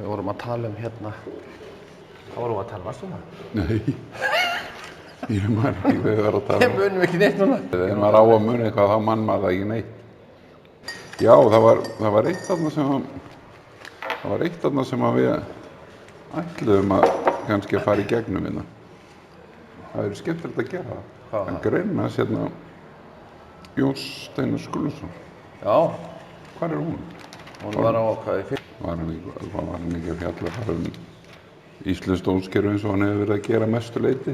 Við vorum að tala hérna, hvað vorum við að tala, varstu það? Nei, ég man ekki hvað við varum að tala Við munum ekki neitt núna. Ef maður á að muna eitthvað, þá mann maður það ekki neitt. Já, það var eitt þarna sem við ætluðum að kannski að fara í gegnum hérna. Það er skemmtilegt að gera það. Hvað? En greinast hérna Jón Steinar Skúlason. Já. Hvar er hún? Hún var á hvað í fyrir. Var hann ekki að fjalla þar íslenskt dómskerfi eins og hann hefur verið að gera mestu leyti?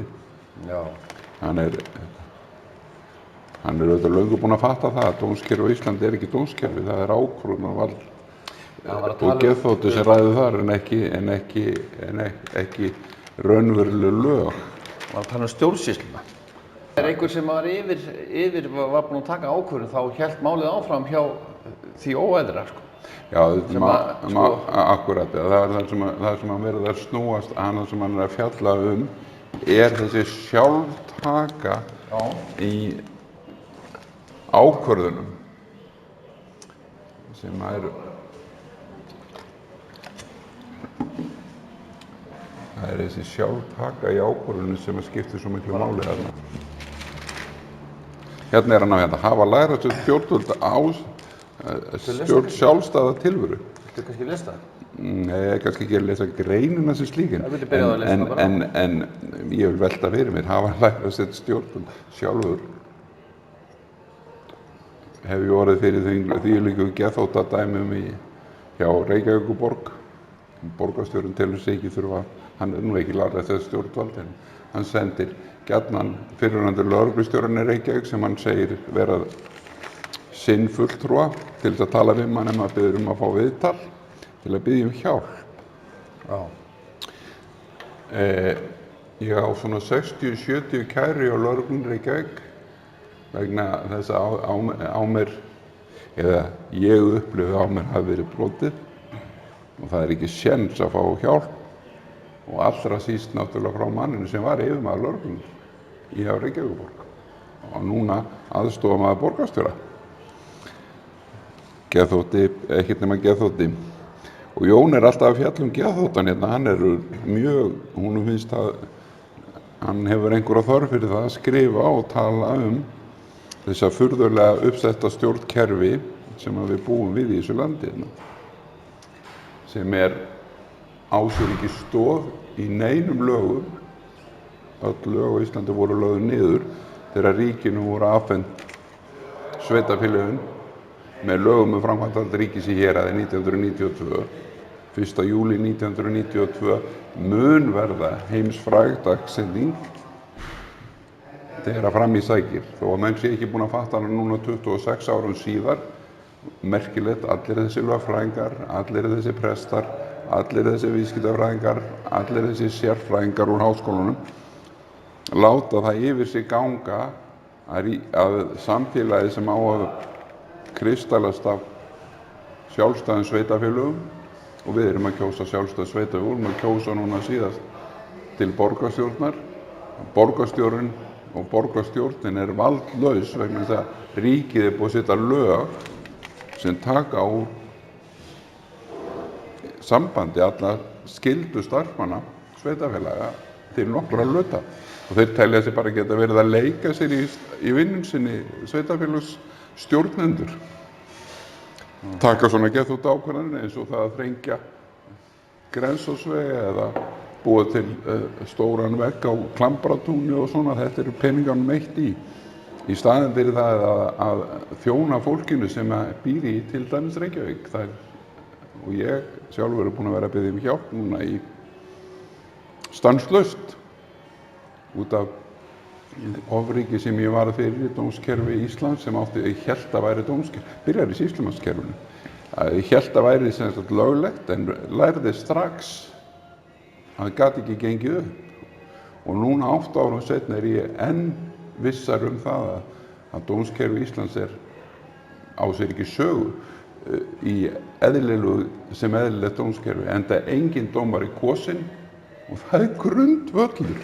Já. Hann er auðvitað löngu búinn að fatta það að dómskerfi á Íslandi er ekki dómskerfi, það er ákvörðunarvald og geðþóttu sem ræður þar en ekki raunveruleg lög. Það var að tala stjórnsýsluna. Einhver sem var var búinn að taka ákvörðun þá hélt málið áfram hjá því óæðra, sko. Já, akkurat, það er það sem hann verið að snúast, það sem hann er að fjalla er þessi sjálftaka í ákvörðunum sem það er þessi sjálftaka í ákvörðunum sem skiptir svo miklu máli þarna. Hérna er hann að hafa lært þessu stjórnvöld sjálfstæða tilveru. Viltu kannski lesa það? Nei, kannski ekki að lesa greinina sem slíkin. Það viltu byrja að lesa það bara. En ég vil velta fyrir mér, hafa lært að setja stjórnvöld sjálfur. Hef ég orðið fyrir því líka geðþóttadæmum hjá Reykjavíkurborg. Borgarstjórinn telur sig ekki þurfa, hann er nú ekki lært að setja stjórnvald, en hann sendir gjarnan fyrrverandi lögreglustjórinn í Reykjavík sem hann segir vera sinn fulltrúa til þess að tala við mann maður biður að fá viðtal til að biðja hjálp. Já. Ég á svona 60-70 kæri á lögreglunni í Reykjavík vegna þess að á mér, eða ég upplifi á mér hafi verið brotið og það er ekki séns að fá hjálp og allra síst náttúrulega frá manninu sem var yfirmaður lögreglunnar í Reykjavíkurborg og núna aðstofamaður borgarstjóra. Geðþótti, ekkert nema geðþótti. Og Jón er alltaf að fjalla geðþóttan hérna, hún finnst að hann hefur einhverja þörf fyrir það að skrifa og tala þessa furðulega uppsetta stjórnkerfi sem við búum við í þessu landi hérna. Sem á sér ekki stoð í neinum lögum. Öll lög á Íslandi voru lögð niður þegar ríkinu voru afhent sveitarfélögin með lögum framkvæmdavald ríkis í héraði 1992. 1. júlí 1992 mun verða heimsfræg dagsending þegar fram í sækir. Þó að menn sé ekki búin að fatta hana núna 26 árum síðar, merkilegt, allir þessi lögfræðingar, allir þessi prestar, allir þessi viðskiptafræðingar, allir þessi sérfræðingar úr háskólunum, láta það yfir sig ganga að samfélagi sem á að kristallast af sjálfstæðum sveitarfélögum og við erum að kjósa sjálfstæð sveitarfélög, við erum að kjósa núna síðast til borgarstjórnar. Borgarstjórinn og borgarstjórnin er valdlaus vegna þess að ríkið er búið að setja lög sem taka úr sambandi alla skyldu starfsmanna sveitarfélaga til nokkra hluta og þeir telja sig bara geta verið að leika sér í vinnun sinni sveitarfélagsstjórnendur. Taka svona geðþótta ákvarðanir eins og það að þrengja Grensásveg eða búa til stóran vegg á Klambratúni og svona, þetta eru peningarnir eitt í staðinn fyrir það að þjóna fólkinu sem býr í til dæmis Reykjavík. Og ég sjálfur er búinn að vera að biðja hjálp núna í stanslaust út af ofríki sem ég var fyrir í dómskerfi Íslands sem ég hélt að væri dómskerfi, byrjar í sýslumannskerfinu. Ég hélt að væri sem sagt löglegt en lærði strax að það gat ekki gengið upp. Og núna 8 árum seinna er ég enn vissar það að dómskerfi Íslands á sér ekki sögu í sem eðlilegt dómskerfi, enda enginn dómari kosinn og það er grundvöllur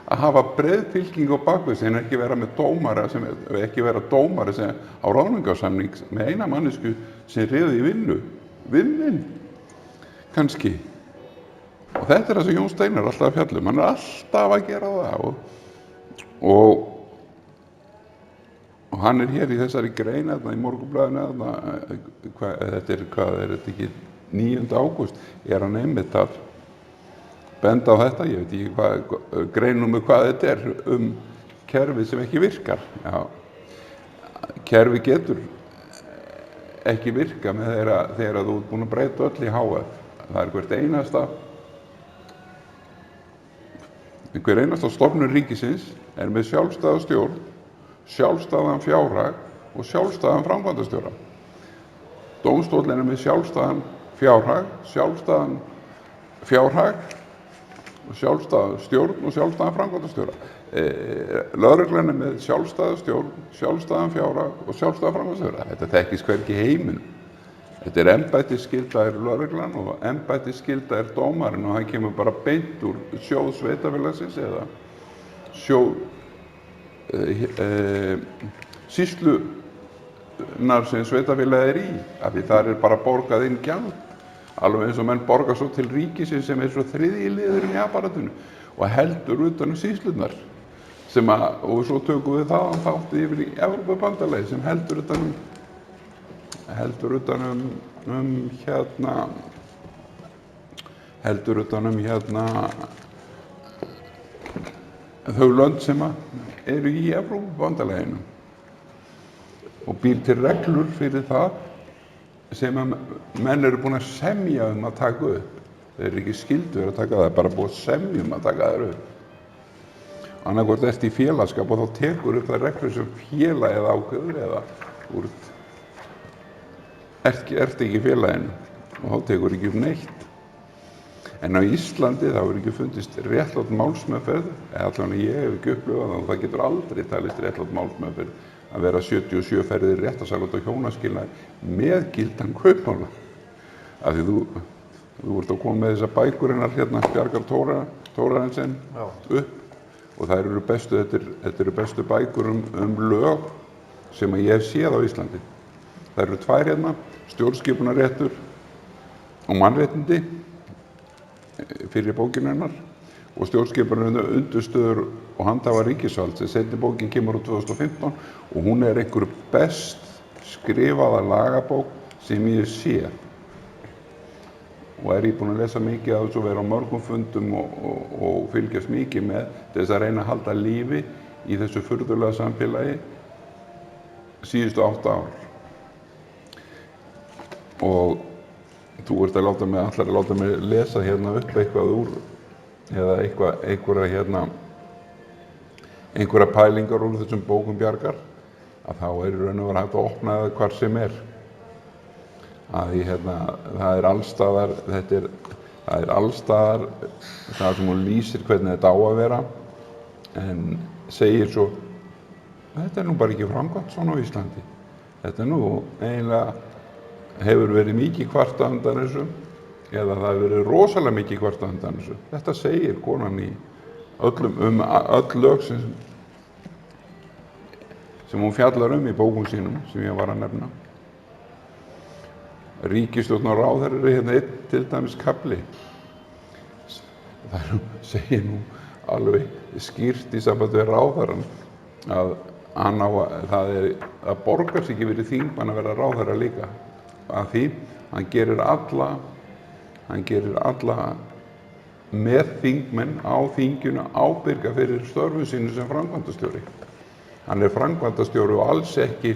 að hafa breið fylking á bakvið sig en ekki vera með dómara sem á ráðningarsamning með eina mannesku sem réði í vinnu. Vinnin, kannski. þetta er það sem Jón Steinar er alltaf að fjalla um. Hann er alltaf að gera það og hann er hér í þessari grein í Morgunblaðinu þetta er ekki 9. ágúst, er hann einmitt að benda á þetta, ég veit ekki greinum hvað þetta er kerfi sem ekki virkar. Já, kerfi getur ekki virka með þegar þú ert búin að breyta öll í HF. Það er hver einasta stofnun ríkisins er með sjálfstæða stjórn, sjálfstæðan fjárhag og sjálfstæðan framkvæmdastjóra. Dómstóllinn er með sjálfstæðan fjárhag og sjálfstæðan stjórn og sjálfstæðan framkvæmdastjóra. Lögreglan er með sjálfstæða stjórn, sjálfstæðan fjárhag og sjálfstæðan framkvæmdastjóra. Þetta þekkist hvergi í heiminum. Þetta er embættisskylda lögreglan og embættisskylda dómarinn og hann kemur bara beint úr sjóð sveitarfélagsins eða sjóð sýslunar sem sveitarfélagið í, af því þar er bara borgað inn gjald, alveg eins og menn borga svo til ríkisins sem er svo þriðji liðurinn í apparatinu og heldur utan sýslunar og svo tökum við það þátt yfir í Evrópubandalagið sem heldur utan þau lönd sem eru í Evrópubandalaginu og býr til reglur fyrir það sem menn eru búin að semja að taka upp. Þeir eru ekki skyldur að taka það, bara búið að semja að taka það upp. Annaðhvort ertu í félagsskap og þá tekur upp það reglur sem félagið ákveður eða ert ekki í félaginu og þá tekur ekki upp neitt. En á Íslandi þá er ekki fundist réttlát málsmeðferð, eða allavega ég hef ekki upplifað það og það getur aldrei talist réttlát málsmeðferð að vera 77 ferðir réttarsal út á hjónaskilnaði með gildan kaupmála. Af því þú ert að koma með þessar bækur Bjargar Thorarensen upp og það eru bestu bækur lög sem ég hef séð á Íslandi. Það eru 2 stjórnskipunarréttur og mannréttindi fyrir bókinu hennar og stjórnskipunarréttur undirstöður og handhafa ríkisvalds. Seinni bókin kemur úr 2015 og hún er einhver best skrifaða lagabók sem ég sé. Og ég búinn að lesa mikið af þessu og vera á mörgum fundum og fylgjast mikið með til þess að reyna að halda lífi í þessu furðulega samfélagi síðustu 8 ár. Og þú ert að láta mig lesa upp eitthvað úr eða einhverja pælingar úr þessum bókum Bjargar, að þá í raun og veru hægt að opna það hvar sem er. Það er allstaðar það sem hún lýsir hvernig þetta á að vera en segir svo þetta er nú bara ekki framkvæmt svona á Íslandi. Þetta er nú eiginlega hefur verið mikið kvartað undan þessu eða það hefur verið rosalega mikið kvartað undan þessu. Þetta segir konan í öll lög sem hún fjallar í bókum sínum sem ég var að nefna. Ríkisstjórn og ráðherrar einn til dæmis kafli. Það segir nú alveg skýrt í sambandi við ráðherrann að það borgar sig ekki fyrir þingmann að vera ráðherra líka. Af því hann gerir alla með þingmenn á þinginu ábyrga fyrir störfum sínu sem framkvæmdastjóri. Hann er framkvæmdastjóri og alls ekki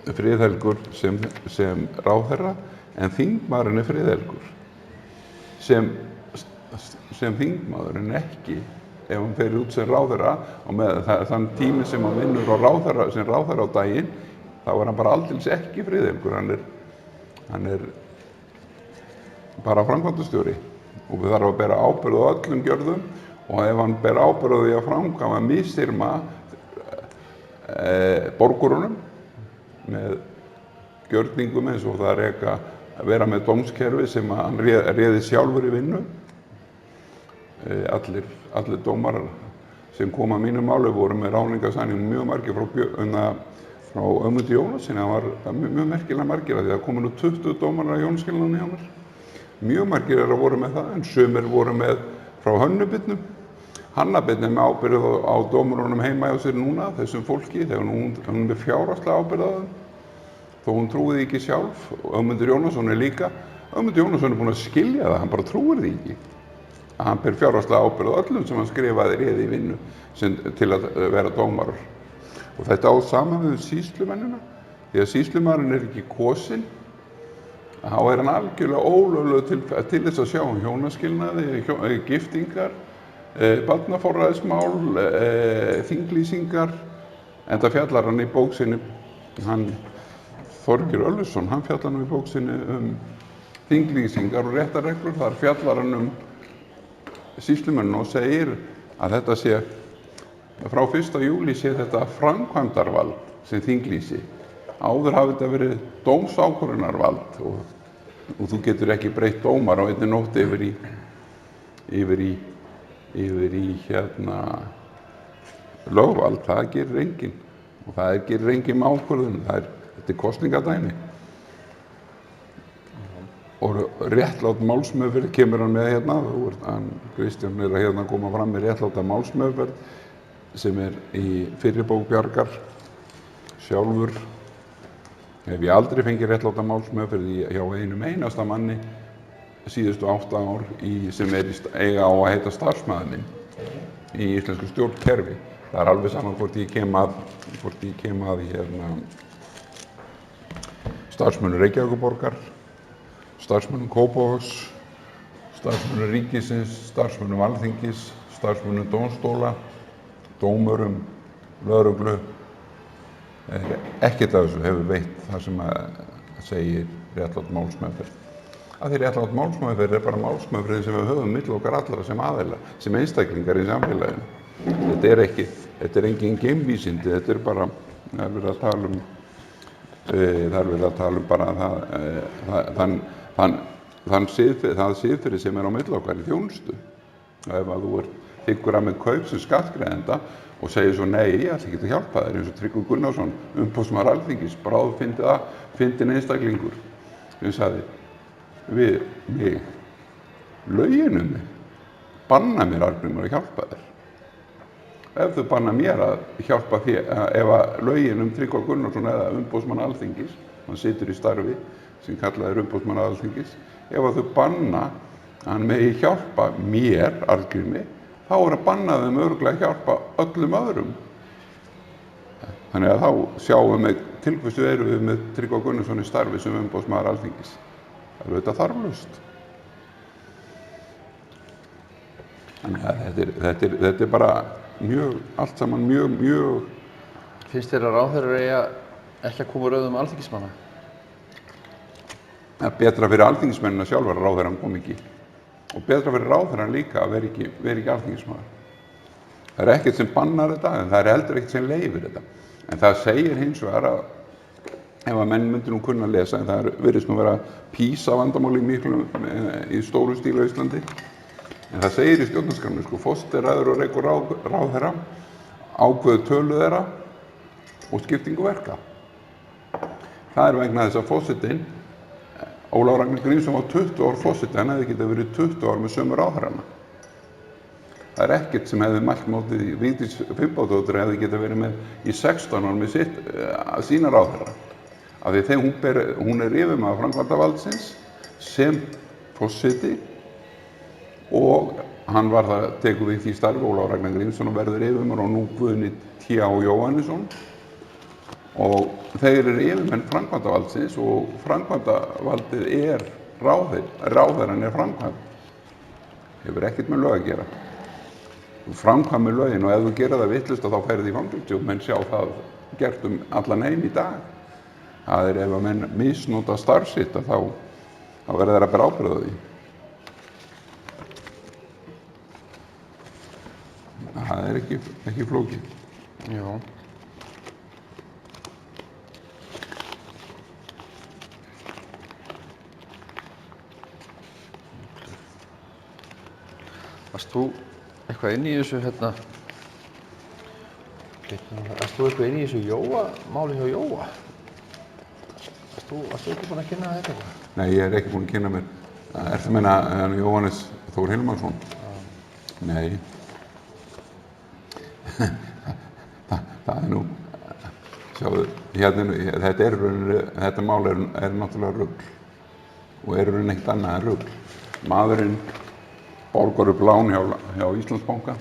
friðhelgur sem ráðherra, en þingmaðurinn er friðhelgur sem þingmaðurinn ekki ef hann fer út sem ráðherra og með þann tími sem hann vinnur sem ráðherra á daginn, þá er hann bara aldeilis ekki friðhelgur. Hann er bara framkvæmdastjóri og við þarfum að bera ábyrgð á öllum gjörðum og ef hann ber ábyrgð á því að framkvæma misþyrma borgurunum með gjörningum eins og það að vera með dómskerfi sem hann réði sjálfur í vinnu. Allir dómarar sem koma að mínu máli voru með ráðningarsamning mjög margir frá Ögmundi Jónasyni, hann var mjög merkilega margir af því að komu nú 20 dómarar að Jónaskilnaðinum hjá mér. Mjög margir eru að voru með það, en sumir voru með frá Hönnubitnum. Hanna Birna er með ábyrgð á dómarunum heima hjá sér núna, þessum fólki, þegar hún er með fjárhagslega ábyrgð á þeim. Þó hún trúi því ekki sjálf, og Ögmundur Jónasson er líka. Ögmundur Jónasson er búinn að skilja það, hann bara trúir því ekki. Að hann ber fjárhagslega ábyrgð á öllum sem hann skrifaði réði í vinnu til að vera dómarar. Og þetta á saman við sýslumennina, því að sýslumaðurinn er ekki kosinn. Þá er hann algjörlega ólöglegur til þess að sjá hjónaskilnaði, giftingar, barnaforræðismál, þinglýsingar, enda fjallar hann í bók sinni, Þorgeir Ölfusson, hann fjallar nú í bók sinni þinglýsingar og réttarreglur. Þar fjallar hann sýslumennina og segir að þetta sé, frá 1. júlí sé þetta framkvæmdarvald sem þinglýsi. Áður hafi þetta verið dómsákvörðunarvald og þú getur ekki breytt dómar á einni nótt yfir í lögvald, það gerir enginn og það gerir enginn með ákvörðun, þetta er kosningadæmi. Og réttlát málsmeðferð kemur hann með hérna, Kristján er að hérna koma fram með réttláta málsmeðferð sem er í fyrri bók Bjargar. Sjálfur hef ég aldrei fengið réttláta málsmeðferð hjá einum einasta manni síðustu 8 ár sem eiga á að heita starfsmaður minn í íslensku stjórnkerfi. Það er alveg saman hvort ég kem að starfsmönnum Reykjavíkurborgar, starfsmönnum Kópavogs, starfsmönnum ríkisins, starfsmönnum Alþingis, starfsmönnum dómstóla, dómurum, lögreglu. Ekkert af þessu hefur veitt það sem segir réttlát málsmeðferð. Því réttlát málsmeðferð er bara málsmeðferðin sem við höfum milli okkar allra sem aðila, sem einstaklingar í samfélaginu. Þetta er engin geimvísindi, þetta er bara, það er verið að tala um bara það siðferði sem er á milli okkar í þjónustu. Ef að þú þiggur að með kaup sem skattgreiðenda og segir svo nei, ég ætla ekki að hjálpa þér, eins og Tryggvi Gunnarsson, umboðsmaður Alþingis, bráðfyndinn einstaklingur, sem sagði við mig, lögin mig, banna mér Arngrímur að hjálpa þér. Ef þau banna mér að hjálpa þér, ef að lögin Tryggva Gunnarsson eða umboðsmann Alþingis, hann situr í starfi sem kallað er umboðsmann Alþingis, ef að þau banna hann megi hjálpa mér, Arngrími, þá er að banna þeim örugglega að hjálpa öllum öðrum. Þannig að þá sjáum við til hversu erum við með Tryggva Gunnarsson í starfi sem umboðsmaður Alþingis. Það er auðvitað þarflaust. Þannig að þetta er bara allt saman mjög... Finnst þér að ráðherrar eiga ekki að koma röðum alþingismanna? Það er betra fyrir alþingismennina sjálfar að ráðherrann kom ekki. Og betra fyrir ráðherrann líka að vera ekki alþingismaður. Það er ekkert sem bannar þetta, en það er heldur ekkert sem leyfir þetta. En það segir hins vegar að ef að menn myndir nú kunna að lesa, en það virðist nú vera PISA-vandamáli í stóru stíl á Íslandi. En það segir í stjórnarskránni, forseti ræður og rekur ráðherra, ákveður tölu þeirra og skiptingu verka. Það er vegna þess að forsetinn, Ólafur Ragnar Grímsson var 20 ár forseti, hann hefði getað verið 20 ár með sömu ráðherrana. Það er ekkert sem hefði mælt mótið í Vigdís Finnbogadóttur hefði getað verið með í 16 ár með sína ráðherra. Af því þegar hún er yfirmaður framkvæmdarvaldsins sem forseti og hann var það tekur við því starfi, Ólafur Ragnar Grímsson, og verður yfirmaður og nú Guðni T.A. Jóhannesson. Og þeir eru yfirmenn framkvæmdarvaldsins og framkvæmdarvaldið er ráðherrann er framkvæmd. Hefur ekkert með lög að gera. Þú framkvæmir lögin og ef þú gera það vitlaust þá ferð í fangelsi og menn sjá það gert allan heim í dag. Það er ef að menn misnota starf sitt þá verður þeir að bera ábyrgð á því. Það er ekki flókið. Já. Varst þú eitthvað inn í þessu Varst þú eitthvað inn í þessu máli hjá Jóa? Varst þú ekki búinn að kynna þetta eitthvað? Nei, ég ekki búinn að kynna mér. Ertu að meina Jóhannes Þór Hilmarsson? Nei. Það nú, sjáðu, þetta mál er náttúrulega rugl og rauninni ekkert annað en rugl. Maðurinn borgar upp lán hjá Íslandsbanka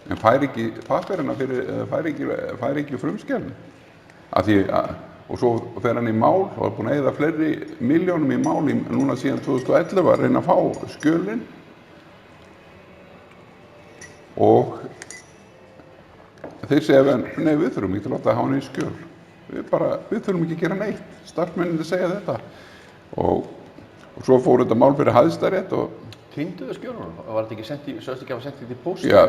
en fær ekki pappírana fær ekki frumskjölin. Og svo fer hann í mál og er búinn að eyða fleiri milljónum í mál núna síðan 2011 að reyna að fá skjölin og þeir segja nei, við þurfum ekki til að láta hafa neins skjöl. Við þurfum ekki að gera neitt. Starfsmennirnir segja þetta. Og svo fór þetta mál fyrir Hæstarétt og Týnduðu skjölunum? Var þetta ekki sögðust ekki að hafa sent þetta í pósti? Já,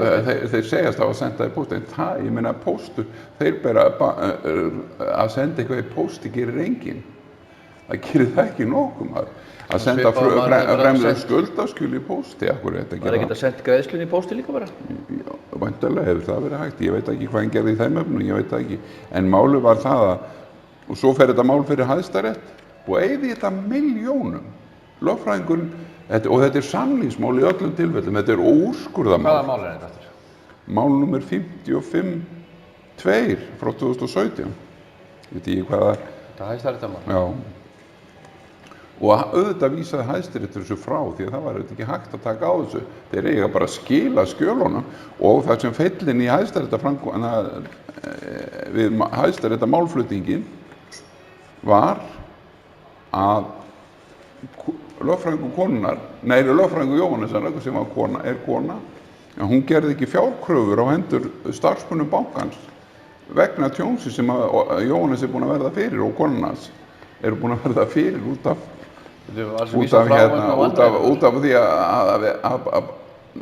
þeir segjast að hafa sent það í pósti, en ég meina póstur, þeir bera að senda eitthvað í pósti gerir enginn. Það gerir það ekki nokkuð maður. Að senda fremlega skuldaskjöl í pósti, akkur er þetta ekki það? Var ekki að senda greiðslunni í pósti líka bara? Já, væntanlega hefur það verið hægt. Ég veit ekki hvað hann gerði í þeim efnum, ég veit það ekki. En málið var það og svo fer þetta mál fyrir Hæstarétt og eyði þetta milljónum. Lögfræðingurinn, og þetta er samningsmál í öllum tilfellum, þetta er úrskurðarmál. Hvaða mál er þetta aftur? Mál nummer 55-2 frá 2017. Veit ég hvað það er? Þetta Hæstaréttarmál? Já. Og auðvitað vísaði Hæstaréttur þessu frá því að það var auðvitað ekki hægt að taka á þessu. Þeir eiga bara að skila skjölunum og það sem fellin í við Hæstaréttarmálflutningin var að lögfræðingur Jóhannesar sem er kona, hún gerði ekki fjárkröfur á hendur starfsmönnum bankans vegna tjónsi sem Jóhannes er búinn að verða fyrir og konan hans eru búin að verða fyrir út af því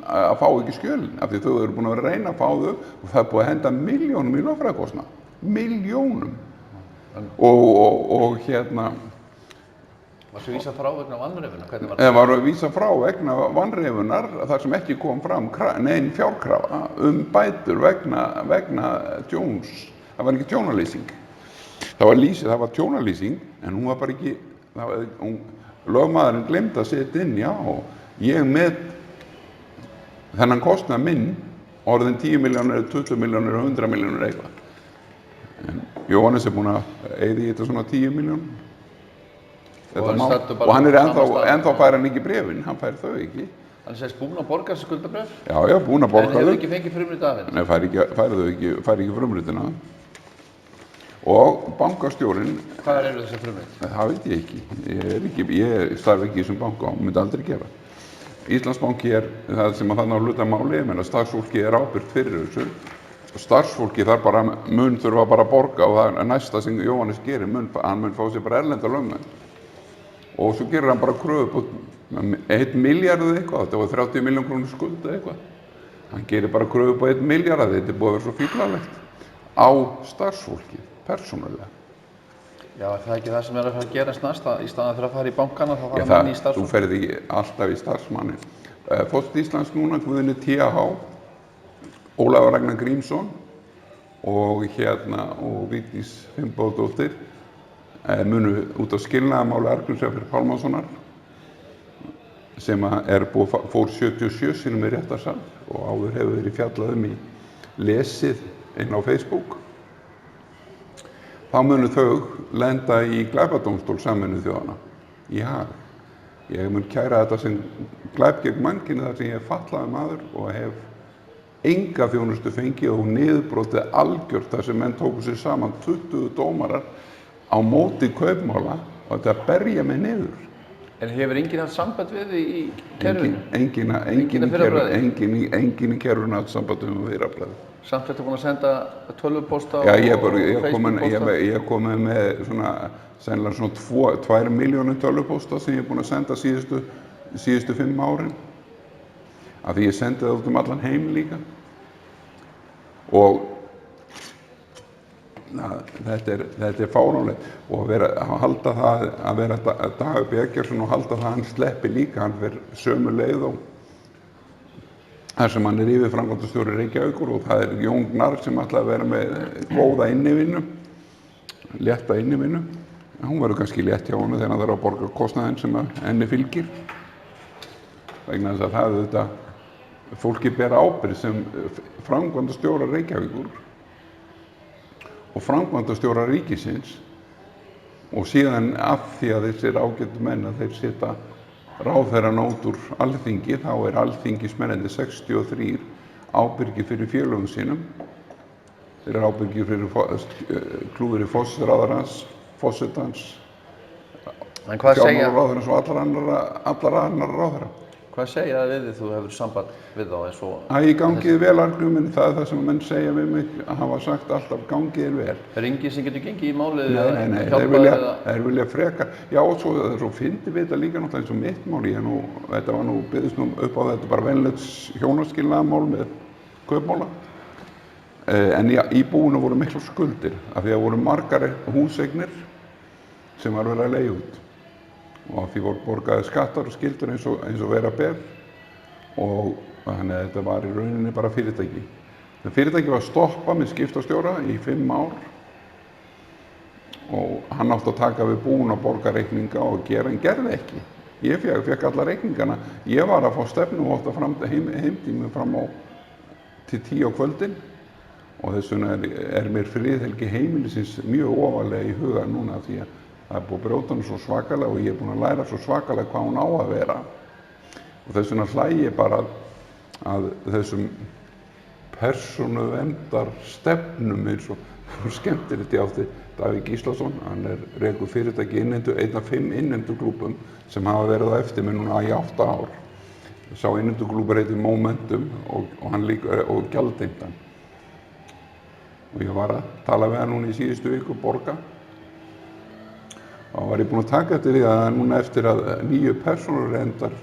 að fá ekki skjölin, af því þau eru búin að reyna að fá þau og það er búið að henda milljónum í lögfræðikostnað, milljónum og Varstu vísað frá vegna vanreifunar? Hvernig var það? Það var vísað frá vegna vanreifunar þar sem ekki kom fram nein fjárkrafa bætur vegna tjóns, það var ekki tjónalýsing. Það var tjónalýsing en hún var bara ekki, lögmaðurinn gleymdi að setja inn, já, ég með þennan kostnað minn, orðin 10 milljónir, 20 milljónir og 100 milljónir eitthvað. En Jóhannes er búinn að eyða í þetta svona 10 milljónir. Og hann er ennþá fær hann ekki bréfin, hann fær þau ekki. Hann er búinn að borga þessi skuldabréf? Já, búinn að borga þau. En hefur ekki fengið frumrit af þetta? Nei, fær ekki frumritina. Og bankastjórinn... Hvað eru þessi frumrit? Það veit ég ekki. Ég starf ekki í þessum banka og myndi aldrei gera. Íslandsbanki er það sem að þarna á hluta máli, menn að starfsfólki er ábyrgt fyrir þessu. Starfsfólki þurfa bara að borga og það er næsta sem Jóhannes gerir, hann mun fá sér bara erlenda lögmenn. Og svo gerir hann bara kröfu på 1 milljarð eða eitthvað, þetta var 30 milljón krónur skuld eða eitthvað. Hann gerir bara kröfu på 1 milljarð, þetta er búið að vera svo fíflalegt á starfsfólki, persónulega. Já, það er ekki það sem er að fara að gerast næst, í staðan fyrir að fara í bankana, þá fara mann í starfsfólki. Þú ferð ekki alltaf í starfsmanni. Forseti Íslands núna, Guðni TH, Ólafur Ragnar Grímsson og Vigdís Finnbogadóttir munu út á skilnaðarmáli Arngrímsar Pálmasonar sem fór 77 sinnum í réttarsal og áður hefur verið fjallað í lesið inn á Facebook. Þá munu þau lenda í glæpadómstól Sameinuðu þjóðanna í Haag. Ég mun kæra þetta sem glæp gegn mannkyni þar sem ég er fatlaður maður og hef enga þjónustu fengið og niðurbrotið algjört þar sem menn tóku sér saman 20 dómarar á móti kaupmála og þetta berja mig niður. En hefur enginn haft samband við þig í kerfinu? Enginn í kerfinu haft samband við fyrrabræði. Samt ertu búinn að senda tölvupósta og Facebook-pósta? Ég er komið með sennilega 2 milljónir tölvupósta sem ég er búinn að senda síðustu 5 árin. Af því ég sendi það út allan heim líka. Og þetta er fáránlegt og að halda það að vera Dagur Eggertsson og halda það að hann sleppi líka, hann fer sömu leið og þar sem hann yfirframkvæmdastjóri Reykjavíkur og það Jón Gnarr sem ætlaði að vera með góða innivinnu, létta innivinnu. Hún verður kannski létt hjá honum þegar hann þarf að borga kostnaðinn sem henni fylgir. Vegna þess að það auðvitað fólki ber ábyrgð sem framkvæmdastjórar Reykjavíkur og framkvæmdastjórar ríkisins og síðan af því að þessir ágætu menn að þeir setja ráðherrann út úr Alþingi, þá alþingismennirnir 63 ábyrgir fyrir félögum sínum. Þeir ábyrgir fyrir klúðri forsætisráðherrans, forsetans, fjármálaráðherrans og allra annarra ráðherra. Hvað segja það við þig þú hefur samband við þá eins og... Æ, gangið vel argumentin, það er það sem menn segja við mig að hafa sagt alltaf gangið vel. Er enginn sem getur gengið í málið? Nei, þeir vilja freka. Já, og svo fyndi við þetta líka náttúrulega eins og mitt mál. Þetta var nú, byggðist nú upp á þetta bara venlegt hjónaskilnaðarmál með kaupmála. En í búinu voru miklu skuldir af því að voru margar húseignir sem var verið að leigja út. Og af því voru borgaði skattar og skyldur eins og vera ber og þannig að þetta var í rauninni bara fyrirtæki. Það fyrirtæki var stoppað með skiptastjóra í 5 ár og hann átti að taka við búin að borga reikninga og gera en gerði ekki. Ég fekk alla reikningana. Ég var að fá stefnuvotta heimtími fram á til 10 á kvöldin og þess vegna er mér friðhelgi heimilisins mjög ofarlega í huga núna því að það búið að brjóta hann svo svakalega og ég búinn að læra svo svakalega hvað hún á að vera. Og þess vegna hlægi ég bara að þessum persónuverndar stefnum eins og skemmtilegt ég átti Davíð Gíslason, hann rekur fyrirtæki einn af 5 innheimtuklúbbum sem hafa verið á eftir mig núna í 8 ár. Sá innheimtuklúbbur heitir Momentum og hann líka og Gjaldheimtan. Og ég var að tala við hann núna í síðustu viku, Borga. Og var ég búinn að taka eftir því að núna eftir að nýju persónuverndar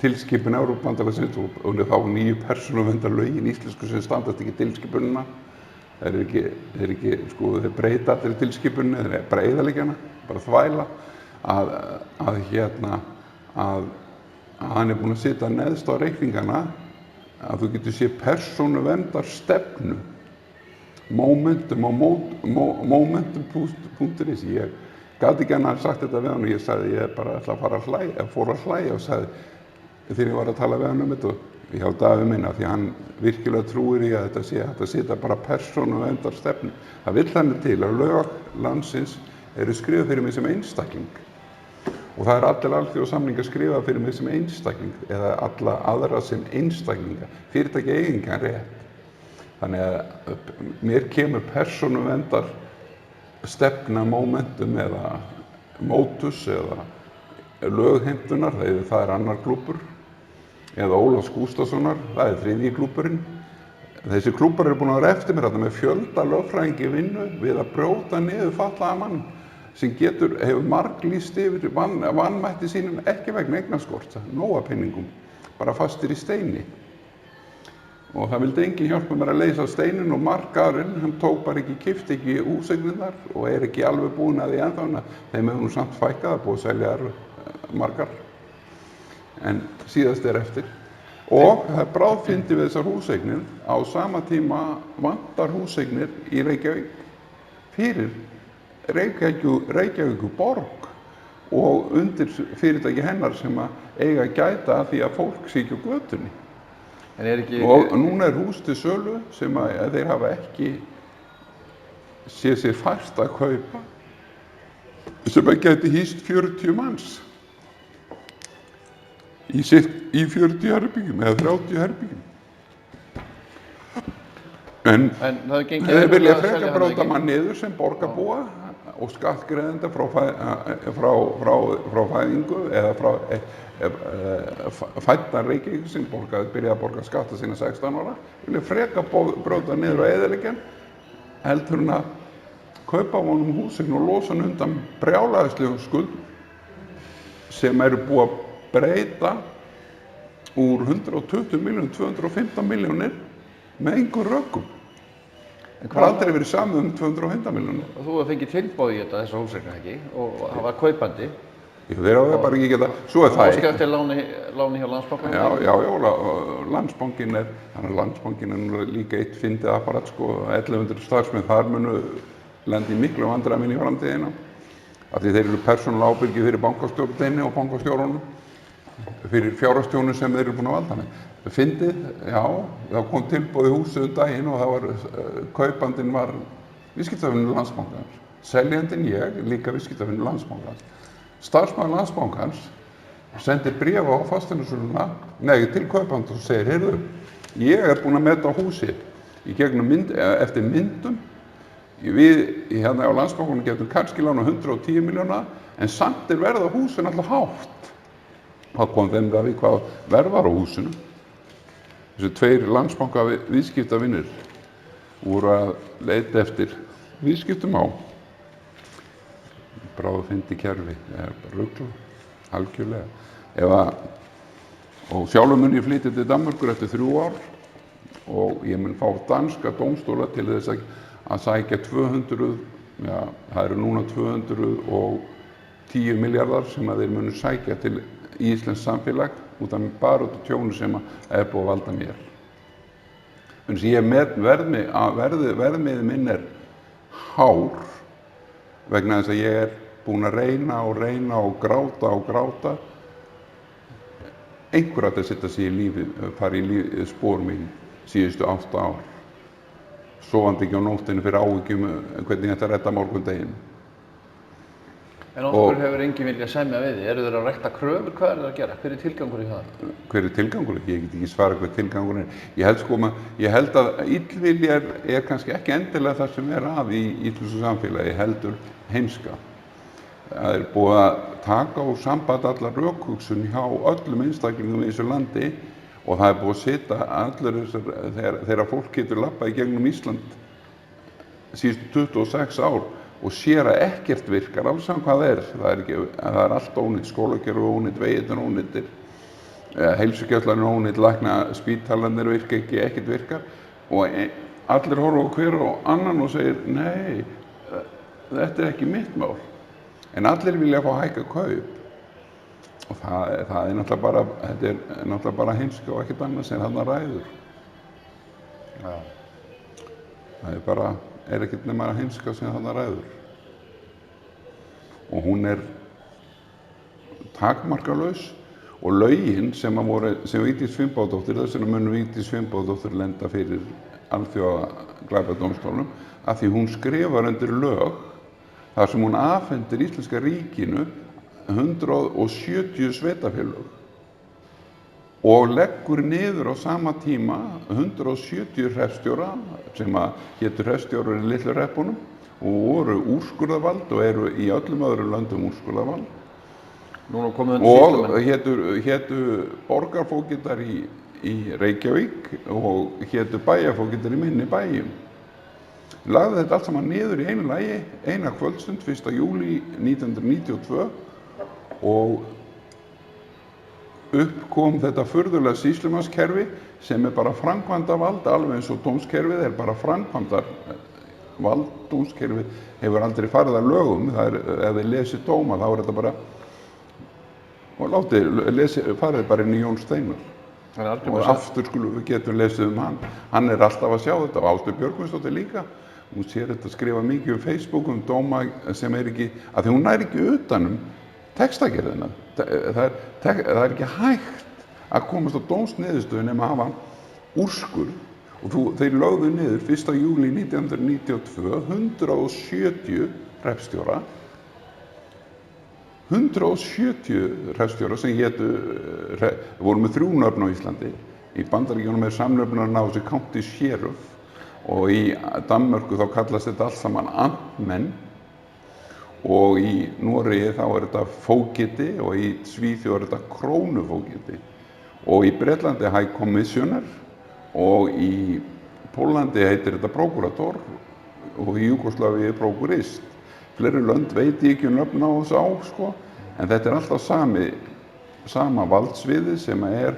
tilskipun Evrópubandalagsins og þá nýju persónuverndarlögin íslensku sem standast ekki tilskipunina. Þeir breyta allir tilskipunni, þeir bara eyðileggja hana, bara þvæla að hann búinn að setja neðst á reikningana að þú getur séð persónuverndarstefnu Momentum og Momentum.is. Ég gat ekki hann að sagt þetta við hann og ég sagði ég bara ætla að fara að hlæja, fór að hlæja og sagði þegar ég var að tala við hann þetta og ég held afi minna því hann virkilega trúir í að þetta sé hægt að setja bara persónuverndar-stefnu. Það vill þannig til að lög landsins eru skrifað fyrir mig sem einstakling og það allir alþjóðasamningar skrifað fyrir mig sem einstakling eða alla aðra sem einstaklinga, fyrirtæki eigingan rétt. Þannig að mér kemur persónuverndar stefna Momentum eða Motus eða lögheimtunar, það annar klúbbur, eða Ólafs Gústasonar, það 3. klúbburinn. Þessi klúbbar eru búin að vera eftir mér þarna með fjölda lögfræðingi vinnu við að brjóta niður fatlaða mann sem hefur marglýst yfir vanmætti sínum ekki vegna eignaskorts, nóga penningum, bara fastir í steini. Og það vildi enginn hjálpa mér að leysa steinin og markaðurinn, hann tók bara ekki, keypti ekki húseignirnar og ekki alveg búinn að því ennþá, þeim hefur nú samt fækkað, búið að selja margar, en síðast eftir. Og það bráðfyndi við þessar húseignir, á sama tíma vantar húseignir í Reykjavík fyrir Reykjavíkur borg og undir fyrirtæki hennar sem eiga að gæta að því að fólk sé ekki á götunni. Og núna hús til sölu sem þeir hafa ekki séð sér fært að kaupa sem gæti hýst 40 manns í 40 herbyggjum eða 30 herbyggjum. En þeir vilja frekar brjóta mann niður sem borgarbúa og skattgreiðenda frá fæðingu eða frá fæddan Reykjavík sem byrjaði að borga skatta sína 16 ára, vilja frekar brjóta niður á eyðileggjan heldur hann að kaupa honum húsinn og losa hann undan brjálæðislegum skuldum sem eru búið að breyta úr 120 miljónum 215 miljónir með einhver rökum. Það har aldrei verið samið 215 miljónir. Þú hefur fengið tilboð í þessar húseigna ekki og það var kaupandi. Þeir hafa bara ekki geta, svo það Óskar eftir láni hjá Landsbankanum? Landsbankinn Landsbankinn er líka eitt fyndið apparat, sko, 1100 starfsmenn þar munu lendi í miklu vandræðum inn í framtíðina. Af því þeir eru persónulega ábyrgir fyrir bankastjórninni og bankastjórunum, fyrir fjárhagstjónum sem þeir eru búin að valda með. Fyndið, það kom tilboð í húsið daginn og það var, kaupandinn var viðskiptavinur Landsbankans. Seljandinn ég, líka viðskiptavinur Landsbankans. Starfsmaður Landsbankans sendir bréf á fasteignasöluna, til kaupandans og segir, heyrðu, ég er búinn að meta húsið í gegnum eftir myndum. Við hérna á Landsbankanum getum kannski lána 110 milljóna, en samt er verð á húsinu alltaf hátt. Það kom þeim það við hvað verð var á húsinu. Þessi 2 Landsbanka viðskiptavinir voru að leita eftir viðskiptum á. Bráðfyndi kerfi, rugl, algjörlega. Og sjálfur mun ég flytja til Danmerkur eftir 3 ár og ég mun fá danska dómstóla til þess að sækja 200, það eru núna 210 milljarðar sem að þeir munu sækja til íslenskt samfélag út af baráttu tjóni sem er búið að valda mér. Þannig að verðmiðið minn er hár vegna þess að ég er búinn að reyna og gráta. Einhver að setja sig í lífið, fara í spór mín síðustu 8 ár. Sofandi ekki á nóttinni fyrir áhyggjum hvernig ég ætti að redda morgundeginn. En okkur hefur enginn viljað semja við þig. Eru þeir að rækta kröfur? Hvað er það að gera? Hver er tilgangur í það? Hver er tilgangur? Ég get ekki svara hver tilgangur er. Ég held að illvilja er kannski ekki endilega það sem er að í íslensku samfélagi, heldur heimska. Það er búið að taka úr samband allar rökhugsun hjá öllum einstaklingum í þessu landi og það er búið að setja allir þegar fólk getur labbað í gegnum Ísland síðustu 26 ár og sér að ekkert virkar, alveg saman hvað það er allt ónýtt, skólakerfi ónýtt, vegirnir ónýttir, heilsugæslan er ónýtt, spítalarnir virka ekki, ekkert virkar og allir horfa á hver og annan og segir, nei, þetta er ekki mitt mál. En allir vilja fá hækka kaup og það er náttúrulega bara heimska og ekkert annað sem þarna ræður. Já. Það er ekkert nema heimska sem þarna ræður. Og hún er takmarkalaus og lögin sem Vigdís Finnbogadóttir, þess vegna mun Vigdís Finnbogadóttir lenda fyrir alþjóða glæpadómstólnum, af því hún skrifar undir lög þar sem hún afhendir íslenska ríkinu 170 sveitarfélög og leggur niður á sama tíma 170 hreppstjóra sem hétu hreppstjórar í litlu hreppunum og voru úrskurðarvald og eru í öllum öðrum löndum úrskurðarvald. Núna komið undir og hétu borgarfógetar í Reykjavík og hétu bæjarfógetar í minni bæjum. Lagði þetta allt saman niður í einu lagi, eina kvöldstund, 1. júlí 1992 og upp kom þetta furðulega sýslumannskerfi sem er bara framkvæmdavald, alveg eins og dómskerfið er bara framkvæmdavald. Dómskerfið hefur aldrei farið að lögum, ef þið lesið dóma þá er þetta bara, og farið bara inn í Jón Steinar. Og aftur getum lesið hann. Hann er alltaf að sjá þetta og Áslaug Björgvinsdóttir líka. Hún sér þetta skrifa mikið Facebook dóma sem er ekki, af því hún nær ekki utan textagerðina. Það er ekki hægt að komast á dómsniðurstöðu nema að hafa úrskurð og þeir lögðu niður 1. júlí 1992 170 hreppstjóra. 170 hreppstjóra sem voru með 3 nöfn á Íslandi. Í Bandaríkjunum er samnöfnarnir á þessu county sheriff og í Danmörku þá kallast þetta allt saman amtmenn og í Noregi þá er þetta fógeti og í Svíþjóð er þetta krónufógeti og í Bretlandi high commissioner og í Póllandi heitir þetta prokurator og í Júgóslavíu prokurist. Fleiri lönd veit ég ekki nöfn á þessu sko, en þetta er alltaf sama valdsviði sem er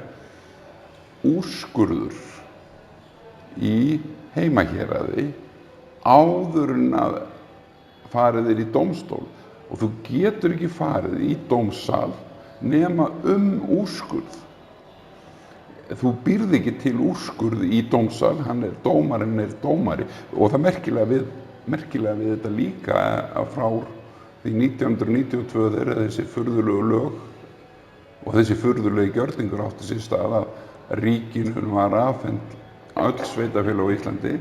úrskurður í heimahéraði áður en að farið í dómstól. og þú getur ekki farið í dómsal nema úrskurð. Þú býrð ekki til úrskurð í dómsal, dómarinn er dómari, og það merkilega við þetta líka að frá því 1992 þegar þessi furðulegu lög og þessi furðulegi gjörningur átti sér stað að ríkinu var afhent öll sveitarfélög á Íslandi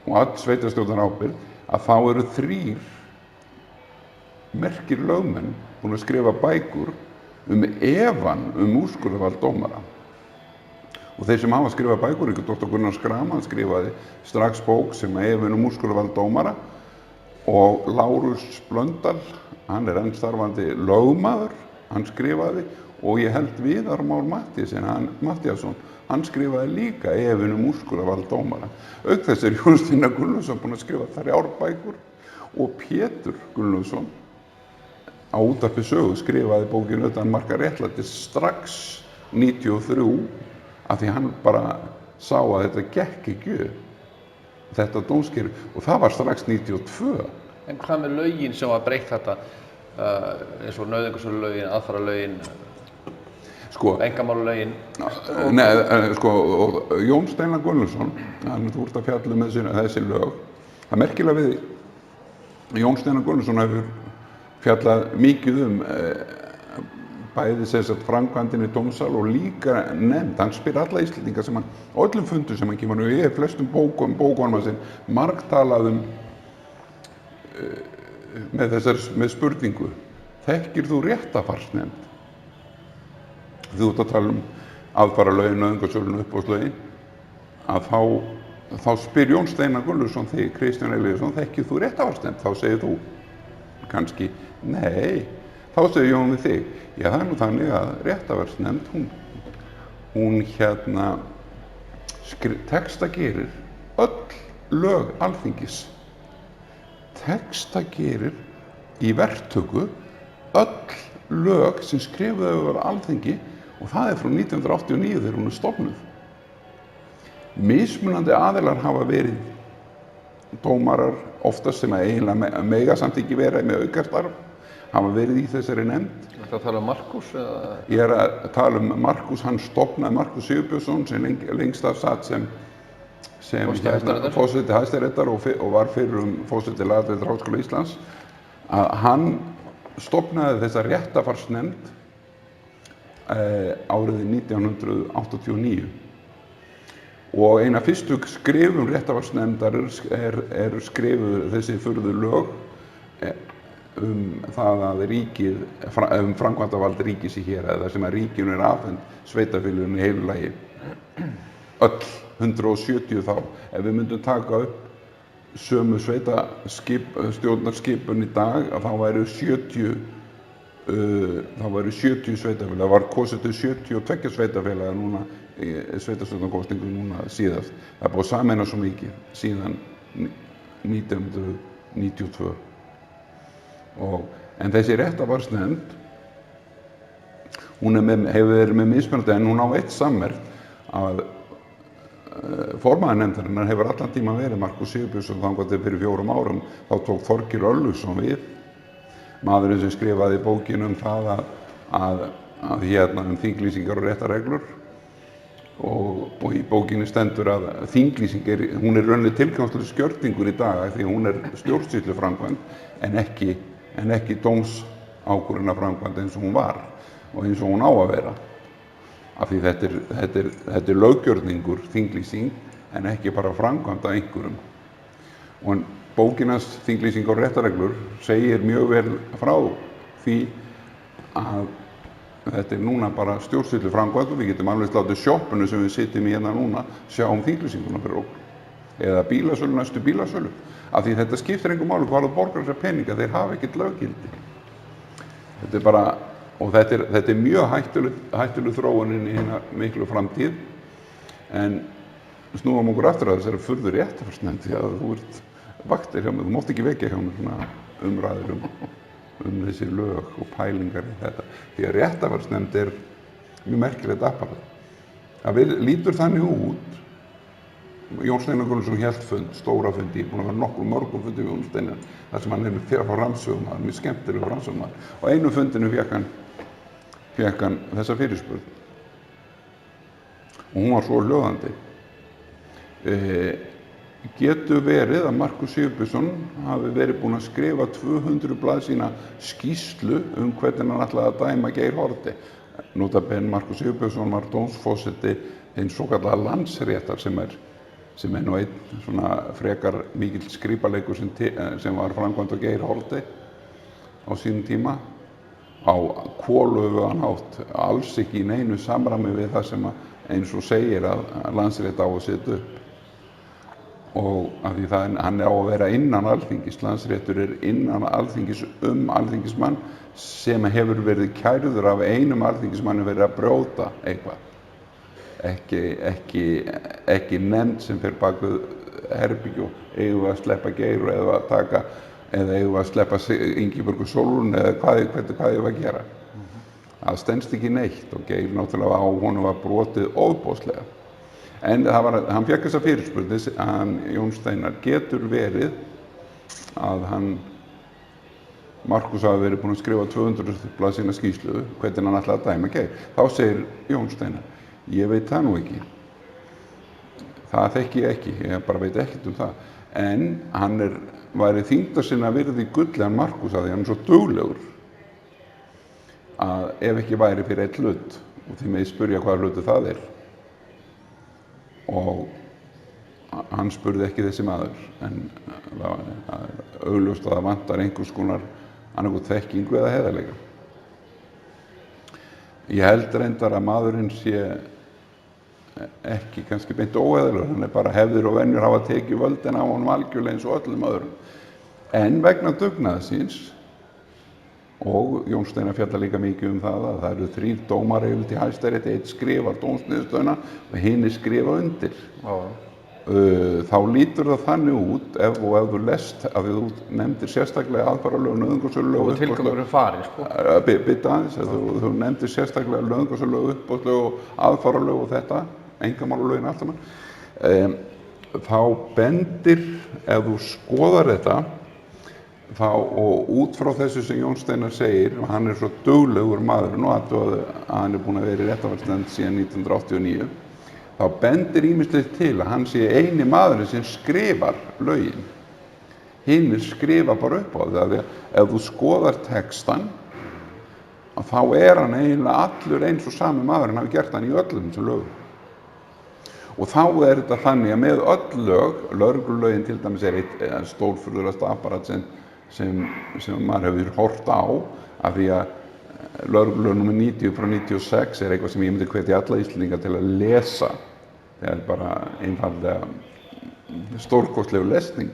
og öll sveitarstjórnarábyrgð, að þá eru 3 merkir lögmenn búin að skrifa bækur efann úrskurðarvald dómara. Og þeir sem hafa skrifað bækur, Dr. Gunnar Schram, hann skrifaði strax bók sem efinn úrskurðarvald dómara, og Lárus Blöndal, hann enn starfandi lögmaður, hann skrifaði, og ég held Viðar Már Matthíasson, hann skrifaði líka efinn úrskurðarvald dómara. Auk þess Jón Steinar Gunnlaugsson búinn að skrifa 3 bækur, og Pétur Gunnlaugsson á Útvarpi Sögu skrifaði bókinu Utan marka réttlætis strax 93, af því hann bara sá að þetta gekk ekki upp, þetta dómskerfi, og það var strax 92. En hvað með lögin sem var breytt þetta, eins og nauðungarsölulögin, aðfararlögin, einkamálulögin? Jón Steinar Gunnlaugsson, þú ert að fjalla þessi lög. Það merkilega við Jón Steinar Gunnlaugsson hefur fjallað mikið bæði framkvæmdin í dómsal og líka nefnd. Hann spyr alla Íslendinga sem hann, öllum fundum sem hann kemur, og ég flestum bókunum hans margtalað með spurningu: þekkir þú réttarfarsnefnd? Þú ert að tala aðfararlögin, nauðungarsöluna, uppboðslögin, að þá spyr Jón Steinar Gunnlaugsson þig, Kristján Elíasson, þekkir þú réttarfarsnefnd? Þá segir þú kannski nei. Þá segir Jón við þig: já, það nú þannig að réttarfarsnefnd, hún textagerir öll lög Alþingis, textagerir í verktöku öll lög sem skrifuð hefur á Alþingi, og það frá 1989 þegar hún stofnuð. Mismunandi aðilar hafa verið dómarar, oftast sem eiginlega mega samt ekki vera með aukastarf, hafa verið í þessari nefnd. Ertu að tala Markús? Ég að tala Markús, hann stofnaði, Markús Sigurbjörnsson, sem lengst af satt sem forseti Hæstaréttar og var fyrir forseti Lagadeildar Háskóla Íslands, að hann stofnaði þessa réttarfarsnefnd árið 1989. Og eina fyrstu skrifum réttarfarsnefndar er skrifuð þessi furðu lög það að ríkið, framkvæmdarvald ríkis í héraði, þar sem að ríkinu er afhent sveitarfélögin í heilu lagi. Öll 170 þá. Ef við myndum taka upp sömu stjórnarskipun í dag, þá væru 70 sveitarfélag. Það var kosið til 72 sveitarfélaga núna í sveitarstjórnarkosningu núna síðast. Það búið sameina svo mikið síðan 1992. En þessi réttarfarsnefnd, hún hefur verið með mismunandi, en hún á eitt sammerkt, að formaður nefndarinnar hefur allan tíma verið Markús Sigurbjörnsson. Þangað til fyrir 4 árum þá tók Þorkell Örlygsson við, maðurinn sem skrifaði bókinu það að þinglýsingar og réttarreglur, og í bókinu stendur að þinglýsing hún raunlega tilgangslaus gjörningur í dag, því hún stjórnsýsluframkvæmd en ekki dómsákvörðunarframkvæmd eins og hún var og eins og hún á að vera. Af því þetta er löggjörningur, þinglýsing, en ekki bara framkvæmd af einhverjum. Og bókin hans Þinglýsingar og réttarreglur segir mjög vel frá því að þetta er núna bara stjórnsýsluframkvæmd, og við getum alveg látið sjoppunu sem við sitjum í hérna núna sjá lýsinguna fyrir okkur. Eða bílasölu, næstu bílasölu. Af því þetta skiptir engu máli hvað þú borgar þessar peninga, þeir hafa ekkert löggildi. Þetta er bara, og þetta er mjög hættuleg þróunin í hérna miklu framtíð. En snúum okkur aftur að þessari furðu réttarfarsnefnd, því að þú ert vaktir hjá mig, þú mátt ekki vekja hjá mig svona umræður þessi lög og pælingar í þetta. Því að réttarfarsnefnd er mjög merkilegt apparat. Það lítur þannig út Jón Steinar Guðmundsson hélt fund, stóra fundi, búin að vera nokkur mörgum fundi við Jón Steinar, þar sem hann fyrir að fá rannsögum, mjög skemmtilegur rannsögum. Og einu fundinu fékk hann þessa fyrirspurn. Og hún var svo hljóðandi. Getur verið að Markús Sigurbjörnsson hafi verið búinn að skrifa 200 blaðsíðna skýrslu hvernig hann ætlaði að dæma Geir Haarde. Nota bene Markús Sigurbjörnsson var dómsforseti hins svokallaða Landsréttar sem er nú einn svona frekar mikill skrípaleikur sem var framkvæmd á Geir Haarde á sínum tíma á kolöfugan hátt, alls ekki í neinu samræmi við það sem eins og segir að Landsrétt á að setja upp. Og af því hann á að vera innan Alþingis, Landsréttur er innan Alþingis alþingismann sem hefur verið kærður af einum alþingismanni verið að brjóta eitthvað. Ekki nefnd sem fer bak við herbyggju og eigum við að sleppa Geir eða eigum við að sleppa Ingibjörgu Sólrúnu eða hvað eigum við að gera. Það stenst ekki neitt og Geir náttúrulega á honum var brotið ofboðslega. En hann fékk þessa fyrirspurn, Jón Steinar, getur verið að Markús hafi verið búinn að skrifa 200 blaðsíðna skýrslu, hvernig hann ætlaði að dæma Geir. Þá segir Jón Steinar, ég veit það nú ekki. Það þekki ég ekki, ég bara veit ekkert um það. En hann væri þyngdar sinna virði gulli en Markús að því hann er svo duglegur að ef ekki væri fyrir einn hlut, og því megi spyrja hvaða hlutu það er. Og hann spurði ekki þessi maður, en það er augljóst að það vantar einhvers konar annarkoð þekkingu eða heiðarleika. Ég held reyndar að maðurinn sé ekki kannski beint óheiðarlegur, hann er bara hefðir og venjur hafa tekið völdin á honum algjörlega eins og öllum öðrum. En vegna dugnaðar síns, og Jón Steinar fjallar líka mikið um það að það eru 3 dómarar yfirleitt í Hæstarétti, einn skrifar dómsniðurstöðuna og hinn skrifa undir. Þá lítur það þannig út ef þú lest að þú nefndir sérstaklega aðfararlög, nauðungarsölulög og tilgangurinn farið, sko. Bitta aðeins, þú nefndir sérstaklega nauðungarsölulög, uppboðslög og aðfararlög og þetta, einkamálalögin allt saman, þá bendir, ef þú skoðar þetta, og út frá þessu sem Jón Steinar segir, hann er svo duglegur maðurinn og að hann er búinn að vera í réttarfarsnefnd síðan 1989, þá bendir ýmislegt til að hann sé eini maðurinn sem skrifar lögin. Hinnir skrifa bara upp á það, ef þú skoðar textan, þá er hann eiginlega allur eins og sami maðurinn hafi gert hann í öllum þessum lögum. Og þá er þetta þannig að með öll lög, lögreglulögin til dæmis er eitt stórfurðulegasta apparat sem maður hefur horft á, af því að lögreglulög nr. 90 frá 96 er eitthvað sem ég myndi hvetja alla Íslendinga til að lesa. Það er bara einfaldlega stórkostlegur lesning,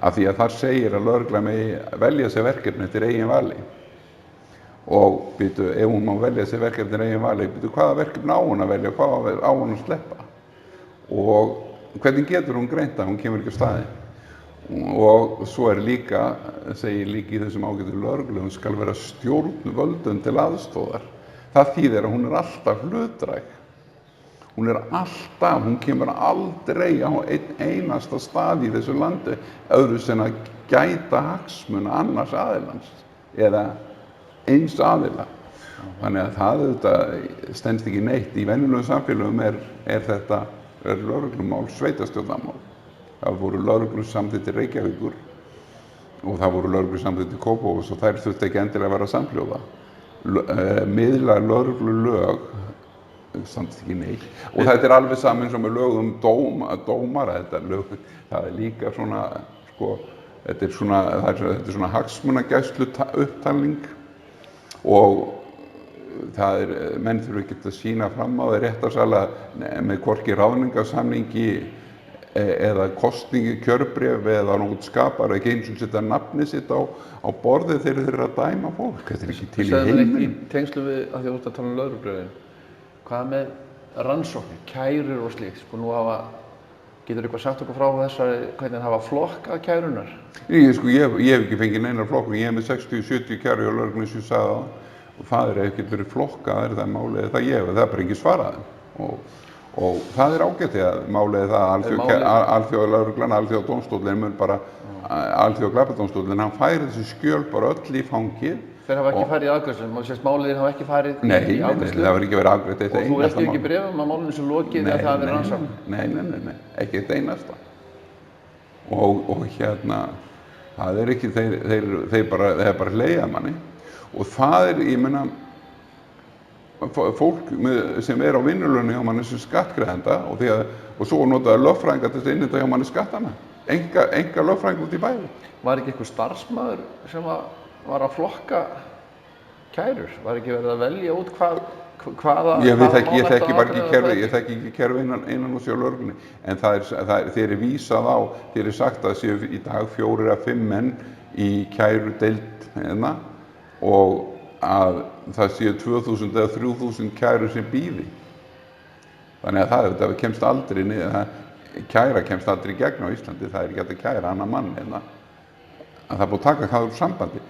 af því að þar segir að lögregla megi velja sér verkefni eftir eigin vali. Og ef hún má velja sér verkefni eftir eigin vali, hvaða verkefni á hún að velja, hvað á hún að sleppa? Og hvernig getur hún greint að hún kemur ekki á staðinn? Og svo er líka, segir líka í þessum ágætu lögreglu, hún skal vera stjórnvöldum til aðstoðar. Það þýðir að hún er alltaf hlutdræg. Hún kemur aldrei á einasta stað í þessu landi öðru sem að gæta hagsmuna annars aðilans eða eins aðila. Þannig að það stenst ekki neitt. Í venjulegum samfélögum er þetta lögreglumál sveitarstjórnarmál. Það voru lögreglusamþykktir Reykjavíkur og það voru lögreglusamþykktir Kópavogs og þær þurfti ekki endilega að vera samhljóða. Miðla lögreglulög standist ekki neitt. Og þetta er alveg saman eins og með lögum dómara. Það er líka svona, þetta er svona hagsmunagæslu upptalning og menn þurfa ekki að sýna fram á það réttarsala með hvorki ráðningarsamningi eða kosningi, kjörbréf eða nokkuð skapar, ekki eins og setja nafnið sitt á borðið þegar þeir eru að dæma fólk. Þetta er ekki til í heiminum. Í tengslu við, af því að þú ert að tala um lögreglulögin, hvað með rannsóknir, kærur og slíkt? Getur eitthvað sagt okkur frá þessari, hvernig það var flokkað kærunar? Ég hef ekki fengið neinar flokkun, ég hef með 60-70 kæru á lögreglunni sem ég sagði það og það er ekkert verið flokkaðar, það er málið, það er bara ekki svaraði. Og það ágætt að málið það alþjóðalögreglan, alþjóðadómstóllinn mun bara, alþjóðaglæpadómstóllinn, hann færi þessi skjöl bara öll í fangið. Þeir hafa ekki farið í afgreiðslu, maður sést máliðin hafa ekki farið í afgreiðslu. Nei, það verður ekki verið afgreitt eitt einasta mál. Og þú veltir ekki bréfum að málinu sem lokið eða það hafi verið rannsókn? Nei, ekki eitt einasta. Og það ekki, þeir bara leiða manni. Og það ég meina, fólk sem á vinnulaunum hjá manni sem skattgreiðanda og svo notaði lögfræðingar til þess að innheimta hjá manni skattana. Enga lögfræðingar út í bæði. Var ekki einhver starfsmaður sem var að flokka kærur? Var ekki verið að velja út hvaða Ég þekki bara ekki kerfi, ég þekki ekki kerfi innan hos hjá lögreglunni. En þeir vísað á, þeir sagt að séu í dag 4 að 5 menn í kærudeild og að það séu 2000 eða 3000 kærur sem bíði. Þannig að það kemst aldrei niður, kæra kemst aldrei í gegn á Íslandi, það ekki hægt að kæra annan mann að það búið að taka það úr sambandi.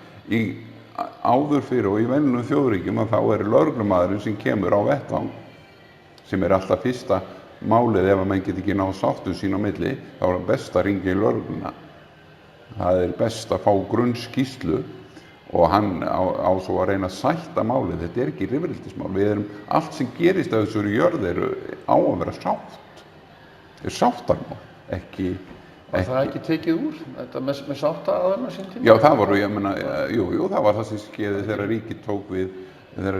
Áður fyrir og í venjulegum þjóðríkjum að þá lögreglumaðurinn sem kemur á vettvang, sem alltaf fyrsta málið ef að menn get ekki náð sáttum sín á milli, þá það best að ringja í lögregluna. Það best að fá grunnskýrslu og hann á svo að reyna að sætta málið. Þetta ekki rifrildismál. Allt sem gerist af þessari jörð á að vera sátt. Þetta sáttarmál, ekki. Var það ekki tekið úr, þetta með sáttaaðilum sín tíma? Já, það var, ég meina, jú, það var það sem skeði þegar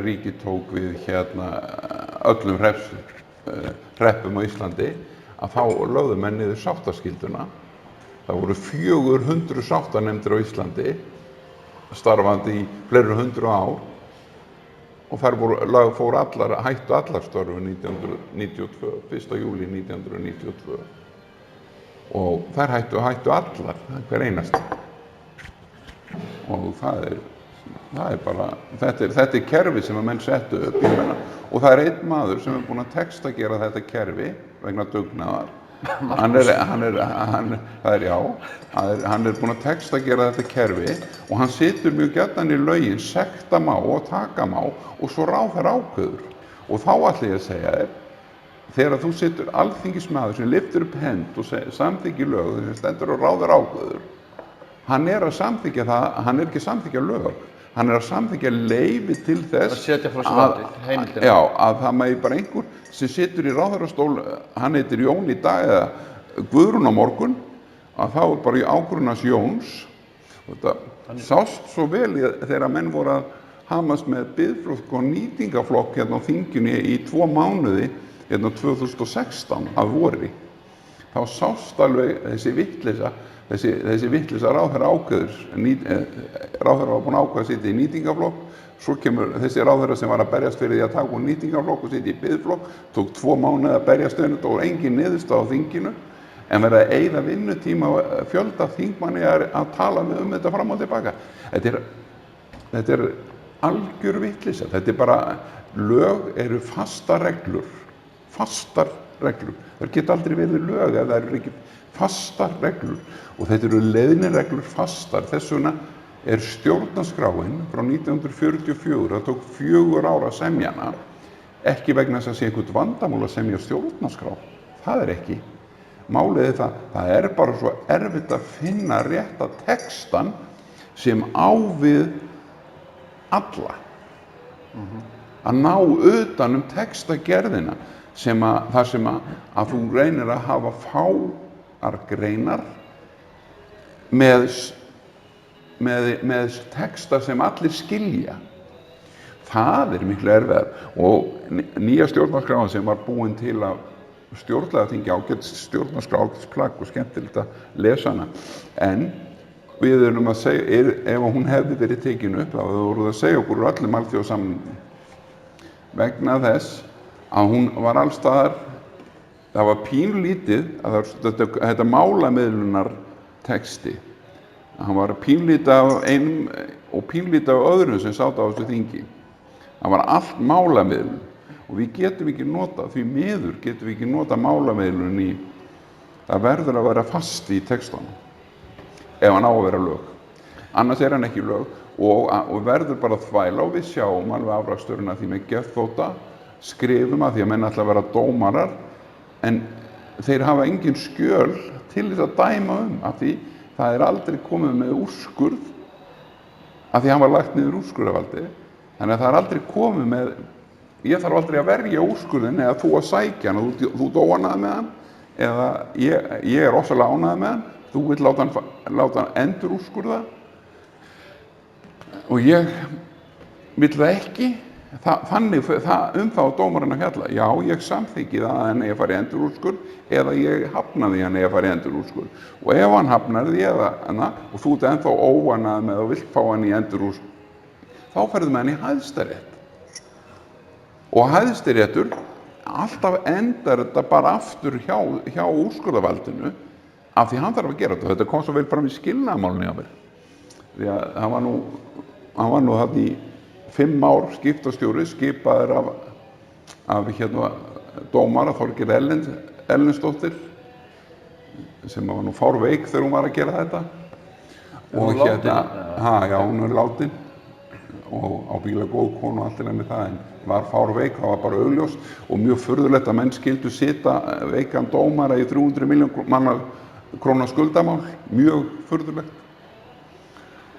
ríkið tók við öllum hreppum á Íslandi, að þá lögðu menn niður sáttaskilduna. Það voru 400 sáttanefndir á Íslandi, starfandi í fleiri 100 ár, og þær hættu allar störfum 1992, 1. júlí 1992. Og þær hættu allar, hver einasta. Og það bara, þetta kerfi sem að menn settu upp, ég meina, og það einn maður sem búinn að texta gera þetta kerfi vegna dugnaðar. Hann búinn að texta gera þetta kerfi og hann situr mjög gjarnan í lögin, sekta má og taka má og svo ráðherra ákveður. Og þá ætla ég að segja þér, þegar þú situr alþingismaður sem lyftir upp hend og samþykkir lög sem stendur og ráðherra ákveður, hann að samþykkja það, hann ekki að samþykkja lög, hann að samþykkja leyfi til þess að það megi bara einhver sem situr í ráðherrastól, hann heitir Jón í dag eða Guðrún á morgun, að þá bara í ákvörðunar Jóns. Þetta sást svo vel þegar menn voru að hamast með biðflokk og nýtingaflokk á þinginu í 2 mánuði 2016 að vori. Þá sást alveg þessi vitleysa ráðherra ákveður, ráðherra var búinn að ákveða að sitja í nýtingaflokk, svo kemur þessi ráðherra sem var að berjast fyrir því að taka úr nýtingaflokk og sitja í biðflokk, tók 2 mánuði að berjast og það var engin niðurstaða á þinginu, en verið að eyða vinnutíma fjölda þingmanni að tala með þetta fram og tilbaka. Þetta algjör vitleysa, þetta bara, lög eru fastar reglur. Það geta aldrei verið lög ef það eru ekki fastar reglur og þetta eru leiðnireglur fastar. Þess vegna stjórnarskráin frá 1944, það tók 4 ár að semja hana, ekki vegna þess að sé einhvern vandamál að semja stjórnarskrá. Það ekki. Málið það bara svo erfitt að finna rétta textan sem á við alla. Að ná utan textagerðina þar sem að þú reynir að hafa fáar greinar með texta sem allir skilja. Það miklu erfiðar og nýja stjórnarskráin sem var búin til að stjórnlagaþingi stjórnarskrá ágætisplagg og skemmtilegt að lesa hana. En við erum að segja, ef hún hefði verið tekin upp, þá voru það að segja okkur úr öllum alþjóðasamningum. Vegna þess að hún var alls staðar, það var pínlítið, þetta málamiðlunar texti, hann var pínlítið af einum og pínlítið af öðrum sem sátu á þessu þingi. Það var allt málamiðlun og við getum ekki notað, því miður getum við ekki notað málamiðlun í, það verður að vera fast í textanum, ef hann á að vera lög. Annars hann ekki lög og verður bara að þvæla og við sjáum alveg afraksturinn af því með geðþótta skrifum að því að menn ætla að vera dómarar en þeir hafa engin skjöl til þess að dæma af því það aldrei komið með úrskurð af því hann var lagt niður úrskurðarvaldi, þannig að það aldrei komið með, ég þarf aldrei að verja úrskurðin eða þú að sækja hann, þú óánægður með hann eða ég rosalega ánægður með hann, þú vill láta hann endur úrskurða og ég vill það ekki, þannig þá dómarinn að fjalla, já ég samþykki það að hann eigi að fara í endur úrskurð eða ég hafnaði hann eigi að fara í endur úrskurð og ef hann hafnaði og þú ert ennþá óánægður með og vilt fá hann í endur úrskurð þá ferðu með hann í Hæstarétt og Hæstaréttur alltaf endar þetta bara aftur hjá úrskurðarvaldinu af því hann þarf að gera þetta kom svo vel fram í skilnaðarmálinu hjá mér því að hann var nú þarna í 5 ár skiptastjóri skipaður af dómara Þorgeir Erlendsdóttir sem var nú fárveik þegar hún var að gera þetta og já, hún látin og ábyggilega góð konu og allt í lagi með það en var fárveik, það var bara augljóst og mjög furðulegt að menn skyldu sitja veikan dómara í 300 milljón manna króna skuldamál, mjög furðulegt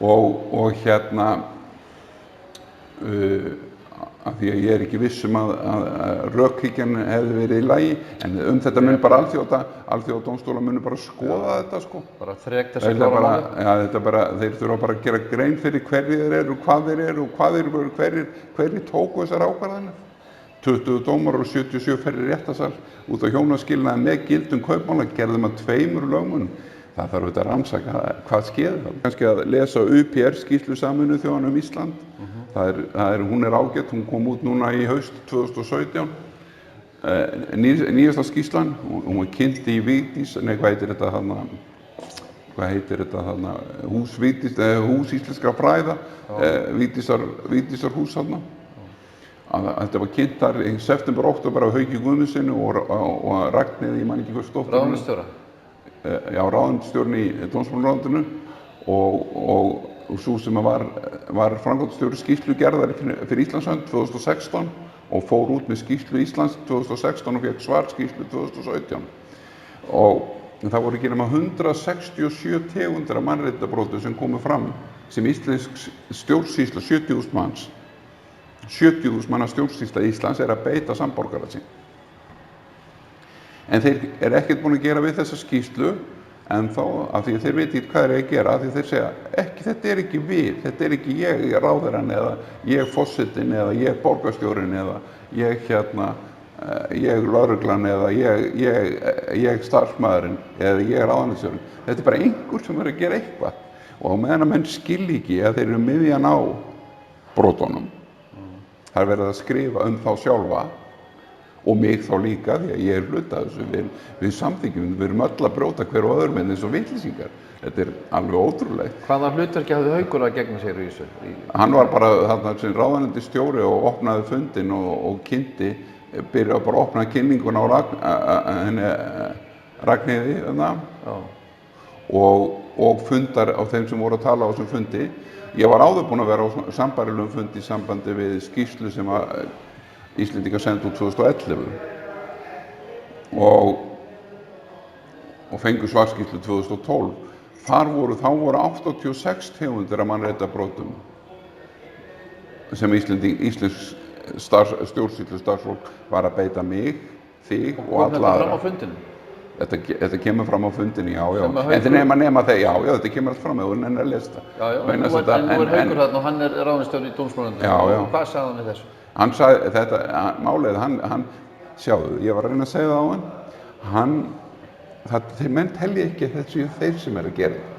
og af því að ég ekki viss að rökhyggjan hefði verið í lagi en þetta mun bara alþjóðadómstólar munu bara skoða þetta sko. Bara þrek þessi klára máli? Já, þeir þurfa bara að gera grein fyrir hverjir þeir eru, hvað þeir eru og hverjir tóku þessar ákvarðanir. 20 dómarar og 77 ferðir réttarsal út á hjónaskilnaði með gildum kaupmála gerðum að 2 lögmunum. Það þarf auðvitað að rannsaka hvað skeði það. Kannski að lesa UPR skýrslu Sameinuðu þjóðanna Ísland. Hún ágætt, hún kom út núna í haust 2017. Nýjasta skýrslan, hún var kynnt í Vigdís, hvað heitir þetta þarna, hús íslenskra fræða, Vigdísar hús þarna. Þetta var kynnt þar í september, október af Hauki Guðmundssyni og Ragnheiði, ég man ekki hvað stóttur. Ráðuneytisstjóra? Já, ráðuneytisstjórinn í dómsmálaráðuneytinu og sú sem var framkvæmdastjóri skýrslugerðar fyrir Íslands hönd 2016 og fór út með skýrslu Íslands 2016 og fékk svarskýrslu 2017 og það voru ekki nema 167 tegundir af mannréttindabrotum sem komu fram sem íslensk stjórnsýsla 70.000 manns 70.000 manna stjórnsýsla Íslands að beita samborgara sín en þeir ekkert búin að gera við þessa skýrslu en þá af því að þeir veit ekki hvað þeir að gera af því þeir segja þetta ekki við, þetta ekki ég ráðherrann eða ég forsetinn eða ég borgarstjórinn eða ég lögreglan eða ég starfsmaðurinn eða ég ráðuneytisstjórinn þetta bara einhver sem að gera eitthvað og á meðan að menn skilji ekki að þeir eru miðjan á brotunum það verið að skrifa þá sjálfa og mig þá líka því að ég hluta þessu við samþykjum, við erum öll að brjóta hver og öðrum eins og vitlýsingar þetta alveg ótrúlegt. Hvaða hlutverki hafði Haukur að gegna sér í þessu? Hann var bara þarna sem ráðuneytisstjóri og opnaði fundinn og kynnti byrjaði bara að opna kynninguna á Ragnheiði og fundar á þeim sem voru að tala á þessum fundi ég var áður búinn að vera á sambærilegum fundi í sambandi við skýrslu sem Íslendingar sendu út 2011 og fengu svarskýrslu 2012. Þá voru 86 tegundir af mannréttindabrotum sem íslensk stjórnsýslu starfsfólk var að beita mig, þig og alla aðra. Kom þetta fram á fundinu? Þetta kemur fram á fundinu, já. En nema þeir, já, þetta kemur allt fram og en að lesa það. Já, en nú er Haukur þarna og hann er ráðuneytisstjóri í dómsmálaráðuneytinu. Og hvað sagði hann við þessu? Hann sagði þetta, málið, sjáðu, ég var að reyna að segja það á hann, þeir menn telja ekki að þetta séu þeir sem að gera þetta.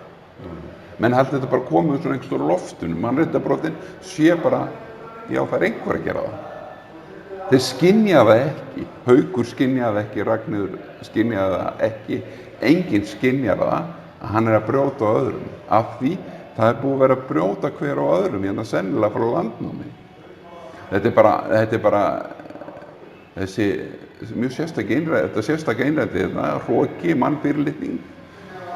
Menn haldi þetta bara komið svona einhvers stóru loftunum, mannréttindabrotin sé bara, já það einhver að gera það. Þeir skynja það ekki, Haukur skynja það ekki, Ragnheiður skynja það ekki, enginn skynja það að hann að brjóta á öðrum. Af því það búið að vera að brjóta hver á öðrum, sennilega frá landnámi. Þetta er bara þessi mjög sérstaka einræti hroki, mannfyrirlitning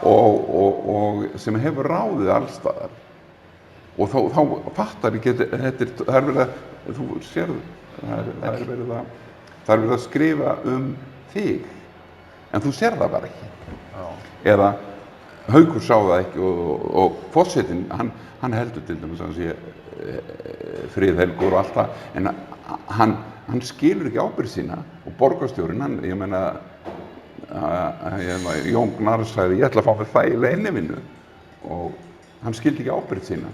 og sem hefur ráðið allstaðar og þá fattar ekki það er verið að þú sérðu það er verið að skrifa þig en þú sér það bara ekki. Já. Eða Haukur sá það ekki og forsetinn, hann heldur til dæmis að hann sé friðhelgur og allt það, en hann skilur ekki ábyrgð sína og borgarstjórinn, ég meina, Jón Gnarr sagði ég ætla að fá mér þægilega innivinnu og hann skildi ekki ábyrgð sína.